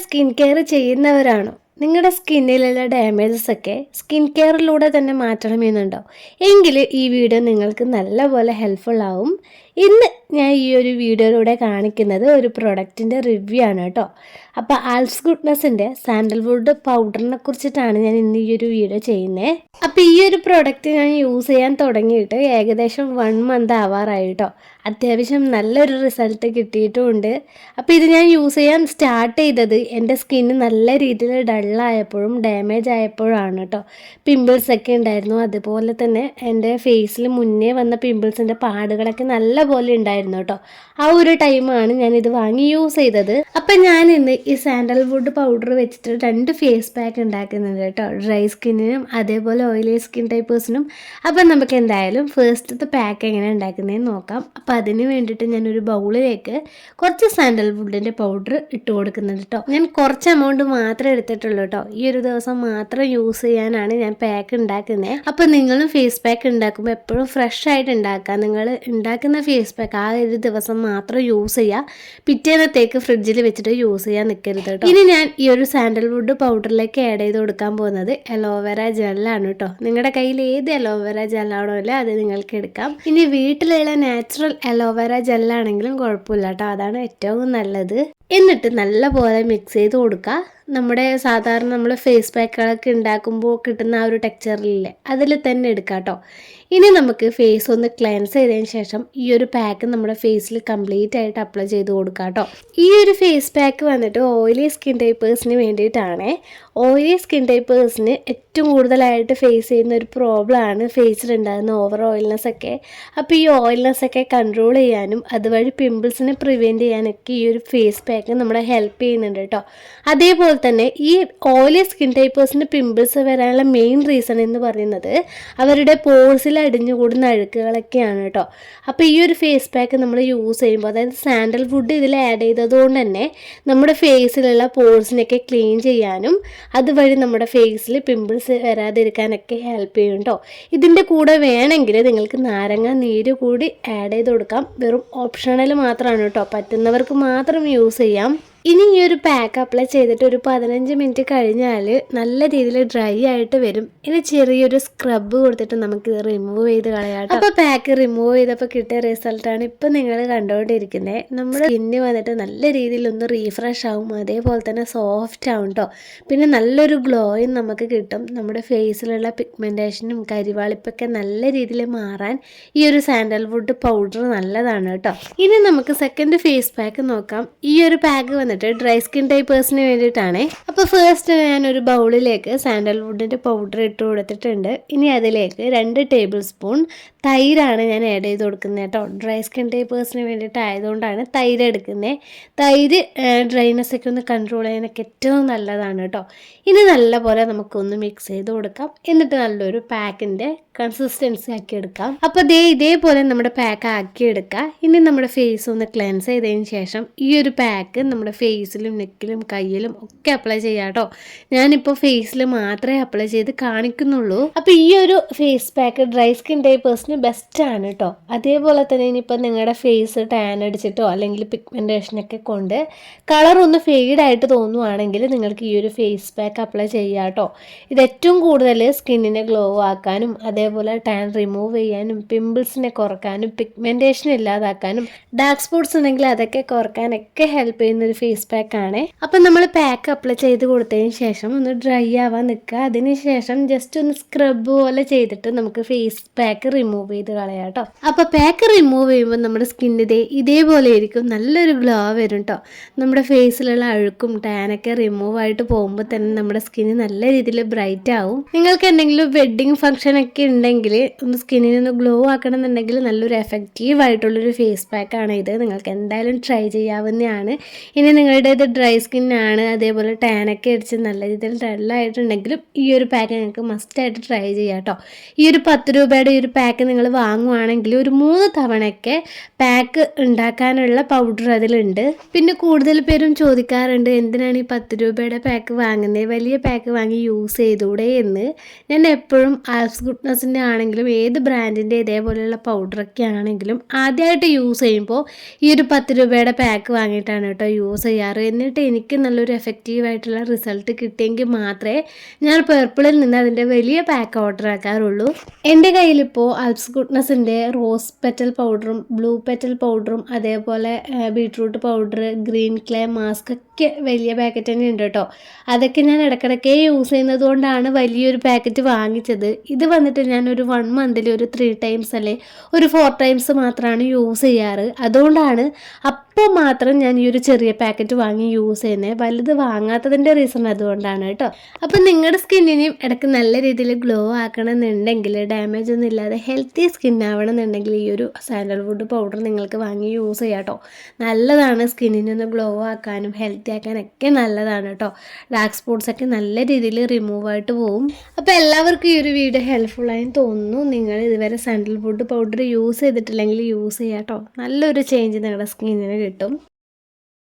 Skin care ചെയ്യുന്നവരാണോ? നിങ്ങളുടെ സ്കിന്നിലുള്ള damages ഒക്കെ skin കെയറിലൂടെ തന്നെ മാറ്റണമെന്നുണ്ടോ? എങ്കിൽ ഈ വീഡിയോ നിങ്ങൾക്ക് നല്ലപോലെ ഹെൽപ്ഫുൾ ആവും. ഇന്ന് ഞാൻ ഈ ഒരു വീഡിയോയിലൂടെ കാണിക്കുന്നത് ഒരു പ്രൊഡക്റ്റിൻ്റെ റിവ്യൂ ആണ് കേട്ടോ. അപ്പോൾ ആൽസ് ഗുഡ്നെസ്സിൻ്റെ സാൻഡൽവുഡ് പൗഡറിനെ കുറിച്ചിട്ടാണ് ഞാൻ ഇന്ന് ഈ ഒരു വീഡിയോ ചെയ്യുന്നത്. അപ്പോൾ ഈ ഒരു പ്രൊഡക്റ്റ് ഞാൻ യൂസ് ചെയ്യാൻ തുടങ്ങിയിട്ട് ഏകദേശം 1 മന്ത് ആവാറായി കേട്ടോ. അത്യാവശ്യം നല്ലൊരു റിസൾട്ട് കിട്ടിയിട്ടുമുണ്ട്. അപ്പോൾ ഇത് ഞാൻ യൂസ് ചെയ്യാൻ സ്റ്റാർട്ട് ചെയ്തത് എൻ്റെ സ്കിന്ന് നല്ല രീതിയിൽ ഡള്ളായപ്പോഴും ഡാമേജ് ആയപ്പോഴാണ് കേട്ടോ. പിമ്പിൾസൊക്കെ ഉണ്ടായിരുന്നു. അതുപോലെ തന്നെ എൻ്റെ ഫേസിൽ മുന്നേ വന്ന പിമ്പിൾസിൻ്റെ പാടുകളൊക്കെ നല്ല പോലെ ഉണ്ടായിരുന്നു കേട്ടോ. ആ ഒരു ടൈമാണ് ഞാനിത് വാങ്ങി യൂസ് ചെയ്തത്. അപ്പം ഞാൻ ഇന്ന് ഈ സാൻഡൽവുഡ് പൗഡർ വെച്ചിട്ട് 2 ഫേസ് പാക്ക് ഉണ്ടാക്കുന്നുണ്ട് കേട്ടോ. ഡ്രൈ സ്കിന്നിനും അതേപോലെ ഓയിലി സ്കിൻ ടൈപ്പേഴ്സിനും. അപ്പം നമുക്ക് എന്തായാലും ഫസ്റ്റത്തെ പാക്ക് എങ്ങനെ ഉണ്ടാക്കുന്നതെന്ന് നോക്കാം. അപ്പം അതിന് വേണ്ടിയിട്ട് ഞാനൊരു ബൗളിലേക്ക് കുറച്ച് സാൻഡൽവുഡിൻ്റെ പൗഡർ ഇട്ട് കൊടുക്കുന്നുണ്ട് കേട്ടോ. ഞാൻ കുറച്ച് എമൗണ്ട് മാത്രമേ എടുത്തിട്ടുള്ളൂ കേട്ടോ. ഈ ഒരു ദിവസം മാത്രം യൂസ് ചെയ്യാനാണ് ഞാൻ പാക്ക് ഉണ്ടാക്കുന്നത്. അപ്പം നിങ്ങളും ഫേസ് പാക്ക് ഉണ്ടാക്കുമ്പോൾ എപ്പോഴും ഫ്രഷ് ആയിട്ട് ഉണ്ടാക്കുക. നിങ്ങൾ ഉണ്ടാക്കുന്ന ഫേസ് പാക്ക് ആ ഒരു ദിവസം മാത്രം യൂസ് ചെയ്യുക. പിറ്റേന്നത്തേക്ക് ഫ്രിഡ്ജിൽ വെച്ചിട്ട് യൂസ് ചെയ്യാൻ നിൽക്കരുത് കേട്ടോ. ഇനി ഞാൻ ഈ ഒരു സാൻഡൽവുഡ് പൗഡറിലേക്ക് ആഡ് ചെയ്ത് കൊടുക്കാൻ പോകുന്നത് അലോവേര ജെല്ലാണ് കേട്ടോ. നിങ്ങളുടെ കയ്യിൽ ഏത് അലോവേര ജെല്ലാണോ അല്ലേ അത് നിങ്ങൾക്ക് എടുക്കാം. ഇനി വീട്ടിലുള്ള നാച്ചുറൽ അലോവേര ജെല്ലാണെങ്കിലും കുഴപ്പമില്ല കേട്ടോ. അതാണ് ഏറ്റവും നല്ലത്. എന്നിട്ട് നല്ലപോലെ മിക്സ് ചെയ്ത് കൊടുക്കുക. നമ്മുടെ സാധാരണ നമ്മൾ ഫേസ് പാക്കുകളൊക്കെ ഉണ്ടാക്കുമ്പോൾ കിട്ടുന്ന ആ ഒരു ടെക്സ്ചറിലില്ലേ അതിൽ തന്നെ എടുക്കാം കേട്ടോ. ഇനി നമുക്ക് ഫേസ് ഒന്ന് ക്ലെൻസ് ചെയ്തതിന് ശേഷം ഈ ഒരു പാക്ക് നമ്മുടെ ഫേസിൽ കംപ്ലീറ്റ് ആയിട്ട് അപ്ലൈ ചെയ്ത് കൊടുക്കാം കേട്ടോ. ഈ ഒരു ഫേസ് പാക്ക് വന്നിട്ട് ഓയിലി സ്കിൻ ടൈപ്പേഴ്സിന് വേണ്ടിയിട്ടാണ്. ഓയിലി സ്കിൻ ടൈപ്പേഴ്സിന് ഏറ്റവും കൂടുതലായിട്ട് ഫേസ് ചെയ്യുന്ന ഒരു പ്രോബ്ലമാണ് ഫേസിലുണ്ടാകുന്ന ഓവർ ഓയിൽനെസ് ഒക്കെ. അപ്പോൾ ഈ ഓയിൽനെസ് ഒക്കെ കൺട്രോൾ ചെയ്യാനും അതുവഴി പിമ്പിൾസിനെ പ്രിവെൻറ്റ് ചെയ്യാനൊക്കെ ഈ ഒരു ഫേസ് പാക്ക് നമ്മളെ ഹെൽപ്പ് ചെയ്യുന്നുണ്ട് കേട്ടോ. അതേപോലെ തന്നെ ഈ ഓയിലി സ്കിൻ ടൈപ്പേഴ്സിന് പിമ്പിൾസ് വരാനുള്ള മെയിൻ റീസൺ എന്ന് പറയുന്നത് അവരുടെ പോഴ്സിൽ അടിഞ്ഞുകൂടുന്ന അഴുക്കുകളൊക്കെയാണ് കേട്ടോ. അപ്പോൾ ഈ ഒരു ഫേസ് പാക്ക് നമ്മൾ യൂസ് ചെയ്യുമ്പോൾ, അതായത് സാൻഡൽവുഡ് ഇതിൽ ആഡ് ചെയ്തതുകൊണ്ട് തന്നെ നമ്മുടെ ഫേസിലുള്ള പോഴ്സിനൊക്കെ ക്ലീൻ ചെയ്യാനും അതുവഴി നമ്മുടെ ഫേസിൽ പിമ്പിൾസ് വരാതിരിക്കാനൊക്കെ ഹെൽപ്പ് ചെയ്യും കേട്ടോ. ഇതിൻ്റെ കൂടെ വേണമെങ്കിൽ നിങ്ങൾക്ക് നാരങ്ങ നീര് കൂടി ആഡ് ചെയ്ത് കൊടുക്കാം. വെറും ഓപ്ഷണൽ മാത്രമാണ് കേട്ടോ. പറ്റുന്നവർക്ക് മാത്രം യൂസ് ചെയ്യാം. ഇനി ഈ ഒരു പാക്ക് അപ്ലൈ ചെയ്തിട്ട് ഒരു 15 മിനിറ്റ് കഴിഞ്ഞാൽ നല്ല രീതിയിൽ ഡ്രൈ ആയിട്ട് വരും. ഇനി ചെറിയൊരു സ്ക്രബ് കൊടുത്തിട്ട് നമുക്ക് ഇത് റിമൂവ് ചെയ്ത് കളയാം. അപ്പോൾ പാക്ക് റിമൂവ് ചെയ്തപ്പോൾ കിട്ടിയ റിസൾട്ടാണ് ഇപ്പം നിങ്ങൾ കണ്ടുകൊണ്ടിരിക്കുന്നത്. നമ്മുടെ സ്കിന്ന് വന്നിട്ട് നല്ല രീതിയിൽ ഒന്ന് റീഫ്രഷ് ആവും. അതേപോലെ തന്നെ സോഫ്റ്റ് ആവും കേട്ടോ. പിന്നെ നല്ലൊരു ഗ്ലോയും നമുക്ക് കിട്ടും. നമ്മുടെ ഫേസിലുള്ള പിഗ്മെൻറ്റേഷനും കരിവാളിപ്പൊക്കെ നല്ല രീതിയിൽ മാറാൻ ഈ ഒരു സാൻഡൽവുഡ് പൗഡർ നല്ലതാണ് കേട്ടോ. ഇനി നമുക്ക് സെക്കൻഡ് ഫേസ് പാക്ക് നോക്കാം. ഈ ഒരു പാക്ക് വന്നിട്ട് ഡ്രൈ സ്കിൻ ടൈപ്പേഴ്സിന് വേണ്ടിയിട്ടാണ്. അപ്പോൾ ഫസ്റ്റ് ഞാനൊരു ബൗളിലേക്ക് സാൻഡൽവുഡിൻ്റെ പൗഡർ ഇട്ട് കൊടുത്തിട്ടുണ്ട്. ഇനി അതിലേക്ക് 2 ടേബിൾ സ്പൂൺ തൈരാണ് ഞാൻ ആഡ് ചെയ്ത് കൊടുക്കുന്നത് കേട്ടോ. ഡ്രൈ സ്കിൻ ടൈപ്പേഴ്സിന് വേണ്ടിയിട്ട് ആയതുകൊണ്ടാണ് തൈര് എടുക്കുന്നത്. തൈര് ഡ്രൈനെസ് ഒക്കെ ഒന്ന് കൺട്രോൾ ചെയ്യാനൊക്കെ ഏറ്റവും നല്ലതാണ് കേട്ടോ. ഇനി നല്ലപോലെ നമുക്കൊന്ന് മിക്സ് ചെയ്ത് കൊടുക്കാം. എന്നിട്ട് നല്ലൊരു പാക്കിൻ്റെ കൺസിസ്റ്റൻസി ആക്കി എടുക്കാം. അപ്പോൾ ഇതേപോലെ നമ്മുടെ പാക്ക് ആക്കി എടുക്കുക. ഇനി നമ്മുടെ ഫേസ് ഒന്ന് ക്ലെൻസ് ചെയ്തതിന് ശേഷം ഈ ഒരു പാക്ക് നമ്മുടെ ഫേസിലും നെക്കിലും കയ്യിലും ഒക്കെ അപ്ലൈ ചെയ്യാം കേട്ടോ. ഞാനിപ്പോൾ ഫേസിൽ മാത്രമേ അപ്ലൈ ചെയ്ത് കാണിക്കുന്നുള്ളൂ. അപ്പോൾ ഈ ഒരു ഫേസ് പാക്ക് ഡ്രൈ സ്കിൻ ടൈപ്പേഴ്സിന് ബെസ്റ്റാണ് കേട്ടോ. അതേപോലെ തന്നെ ഇനിയിപ്പോൾ നിങ്ങളുടെ ഫേസ് ടാൻ അടിച്ചിട്ടോ അല്ലെങ്കിൽ പിഗ്മെൻറ്റേഷനൊക്കെ കൊണ്ട് കളർ ഒന്ന് ഫെയ്ഡായിട്ട് തോന്നുവാണെങ്കിൽ നിങ്ങൾക്ക് ഈ ഒരു ഫേസ് പാക്ക് അപ്ലൈ ചെയ്യാം കേട്ടോ. ഇത് ഏറ്റവും കൂടുതൽ സ്കിന്നിനെ ഗ്ലോ ആക്കാനും അതേപോലെ ടാൻ റിമൂവ് ചെയ്യാനും പിമ്പിൾസിനെ കുറക്കാനും പിഗ്മെൻറ്റേഷൻ ഇല്ലാതാക്കാനും ഡാർക്ക് സ്പോട്ട്സ് ഉണ്ടെങ്കിൽ അതൊക്കെ കുറക്കാനൊക്കെ ഹെൽപ്പ് ചെയ്യുന്ന ഒരു ഫേസ് പാക്കാണ്. അപ്പം നമ്മൾ പാക്ക് അപ്ലൈ ചെയ്ത് കൊടുത്തതിന് ശേഷം ഒന്ന് ഡ്രൈ ആവാൻ നിൽക്കുക. അതിന് ശേഷം ജസ്റ്റ് ഒന്ന് സ്ക്രബ് പോലെ ചെയ്തിട്ട് നമുക്ക് ഫേസ് പാക്ക് റിമൂവ് ചെയ്ത് കളയാം കേട്ടോ. അപ്പോൾ പാക്ക് റിമൂവ് ചെയ്യുമ്പോൾ നമ്മുടെ സ്കിന്നിൻ്റെ ഇതേപോലെ ആയിരിക്കും, നല്ലൊരു ഗ്ലോ വരും കേട്ടോ. നമ്മുടെ ഫേസിലുള്ള അഴുക്കും ടാനൊക്കെ റിമൂവ് ആയിട്ട് പോകുമ്പോൾ തന്നെ നമ്മുടെ സ്കിന്ന് നല്ല രീതിയിൽ ബ്രൈറ്റ് ആവും. നിങ്ങൾക്ക് എന്തെങ്കിലും വെഡ്ഡിങ് ഫംഗ്ഷൻ ഒക്കെ ഉണ്ടെങ്കിൽ ഒന്ന് സ്കിന്നിനൊന്ന് ഗ്ലോ ആക്കണം എന്നുണ്ടെങ്കിൽ നല്ലൊരു എഫക്റ്റീവ് ആയിട്ടുള്ളൊരു ഫേസ് പാക്കാണ് ഇത്. നിങ്ങൾക്ക് എന്തായാലും ട്രൈ ചെയ്യാവുന്നതാണ്. ഇനി നിങ്ങളുടെ ഇത് ഡ്രൈ സ്കിന്നാണ് അതേപോലെ ടാൻ ടാനൊക്കെ അടിച്ച് നല്ല രീതിയിൽ ഡള്ളായിട്ടുണ്ടെങ്കിലും ഈ ഒരു പാക്ക് നിങ്ങൾക്ക് മസ്റ്റായിട്ട് ട്രൈ ചെയ്യാം കേട്ടോ. ഈ ഒരു 10 രൂപയുടെ ഈ ഒരു പാക്ക് നിങ്ങൾ വാങ്ങുവാണെങ്കിൽ ഒരു 3 തവണയൊക്കെ പാക്ക് ഉണ്ടാക്കാനുള്ള പൗഡർ അതിലുണ്ട്. പിന്നെ കൂടുതൽ പേരും ചോദിക്കാറുണ്ട് എന്തിനാണ് ഈ 10 രൂപയുടെ പാക്ക് വാങ്ങുന്നത്, വലിയ പാക്ക് വാങ്ങി യൂസ് ചെയ്തൂടെ എന്ന്. ഞാൻ എപ്പോഴും ആൽസ് ഗുഡ്നസിൻ്റെ ആണെങ്കിലും ഏത് ബ്രാൻഡിൻ്റെ ഇതേപോലെയുള്ള പൗഡറൊക്കെ ആണെങ്കിലും ആദ്യമായിട്ട് യൂസ് ചെയ്യുമ്പോൾ ഈ ഒരു 10 രൂപയുടെ പാക്ക് വാങ്ങിയിട്ടാണ് കേട്ടോ യൂസ് ചെയ്യാറ്. എന്നിട്ട് എനിക്ക് നല്ലൊരു എഫക്റ്റീവായിട്ടുള്ള റിസൾട്ട് കിട്ടിയെങ്കിൽ മാത്രമേ ഞാൻ പേർപ്പിളിൽ നിന്ന് അതിൻ്റെ വലിയ പാക്ക് ഓർഡർ ആക്കാറുള്ളൂ. എൻ്റെ കയ്യിലിപ്പോൾ ആൽസ് ഗുഡ്നസിൻ്റെ റോസ് പെറ്റൽ പൗഡറും ബ്ലൂ പെറ്റൽ പൗഡറും അതേപോലെ beetroot powder, green clay mask ഒക്കെ വലിയ പാക്കറ്റ് തന്നെ ഉണ്ട് കേട്ടോ. അതൊക്കെ ഞാൻ ഇടയ്ക്കിടയ്ക്ക് യൂസ് ചെയ്യുന്നത് കൊണ്ടാണ് വലിയൊരു പാക്കറ്റ് വാങ്ങിച്ചത്. ഇത് വന്നിട്ട് ഞാൻ ഒരു 1 മന്തിൽ ഒരു 3 ടൈംസ് അല്ലെ ഒരു 4 ടൈംസ് മാത്രമാണ് യൂസ് ചെയ്യാറ്. അതുകൊണ്ടാണ് അപ്പോൾ മാത്രം ഞാൻ ഈ ഒരു ചെറിയ പാക്കറ്റ് വാങ്ങി യൂസ് ചെയ്യുന്നത്. വലുത് വാങ്ങാത്തതിൻ്റെ റീസൺ അതുകൊണ്ടാണ് കേട്ടോ. അപ്പം നിങ്ങളുടെ സ്കിന്നിനെയും ഇടയ്ക്ക് നല്ല രീതിയിൽ ഗ്ലോ ആക്കണമെന്നുണ്ടെങ്കിൽ, ഡാമേജ് ഒന്നും ഇല്ലാതെ ഹെൽത്തി സ്കിൻ ആവണമെന്നുണ്ടെങ്കിൽ ഈ ഒരു സാൻഡൽവുഡ് പൗഡർ നിങ്ങൾക്ക് വാങ്ങി യൂസ് ചെയ്യാം കേട്ടോ. നല്ലതാണ്, സ്കിന്നിനൊന്ന് ഗ്ലോ ആക്കാനും ഹെൽത്തി ആക്കാനൊക്കെ നല്ലതാണ് കേട്ടോ. ഡാർക്ക് സ്പോട്ട്സ് ഒക്കെ നല്ല രീതിയിൽ റിമൂവ് ആയിട്ട് പോവും. അപ്പോൾ എല്ലാവർക്കും ഈ ഒരു വീഡിയോ ഹെൽപ്ഫുള്ളായി തോന്നുന്നു. നിങ്ങൾ ഇതുവരെ സാൻഡൽവുഡ് പൗഡർ യൂസ് ചെയ്തിട്ടില്ലെങ്കിൽ യൂസ് ചെയ്യാം കേട്ടോ. നല്ലൊരു ചേഞ്ച് നിങ്ങളുടെ സ്കിന്നിന് കിട്ടും.